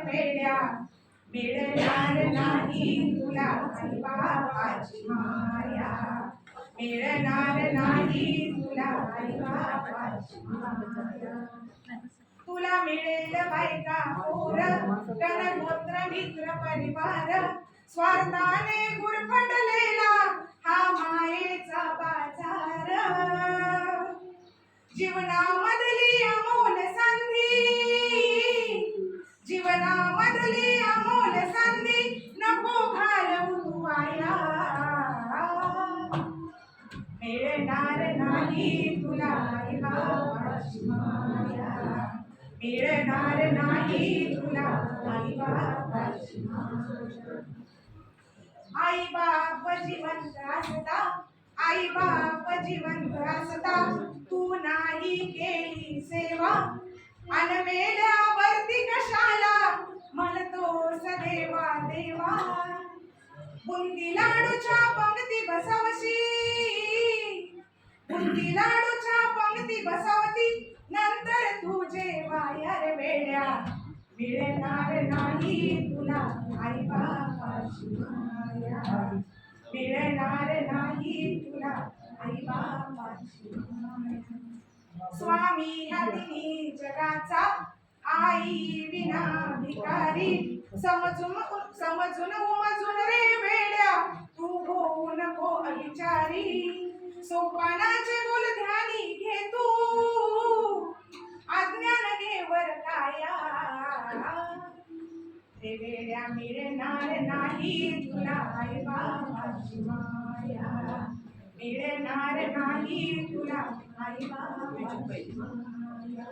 वेड्या मिळणार नाही तुला आई बाबाची माया मिळणार नाही तुला आई बाबाची माया तुला मिळेल बायका पोर गणगोत्र मित्र परिवार स्वार्थाने गुरफटलेला हा मायेचा बाजार जीवनामधली अमोल संधी नको घालवू तू वाया मिळणार नाही तुला आई बाबाची माया मिळणार नाही तुला आई बाबाची माया आई बाप जिवंत असता आई बाप जिवंत असता तू नाही केली सेवा अनवेल्यावरती कशाला म्हणतोस देवा देवा बुंदी लाडूच्या पंक्ती बसवशी बुंदी लाडूच्या पंक्ती बसवती नंतर तुझे वायर वेड्या मिळणार नाही तुला आई बाबाची माया मिळणार नाही तुला आई बाबाची माया स्वामी हाती जगाचा आई विना भिकारी समजून उमजून रे वेड्या तू होऊ नको अविचारी सोपानाचे बोल ध्यानी घे तू अज्ञान घे वर काया रे वेड्या मिळणार नाही तुला आई बाबाची माया मिळणार नाही तुला आई बाबाची माया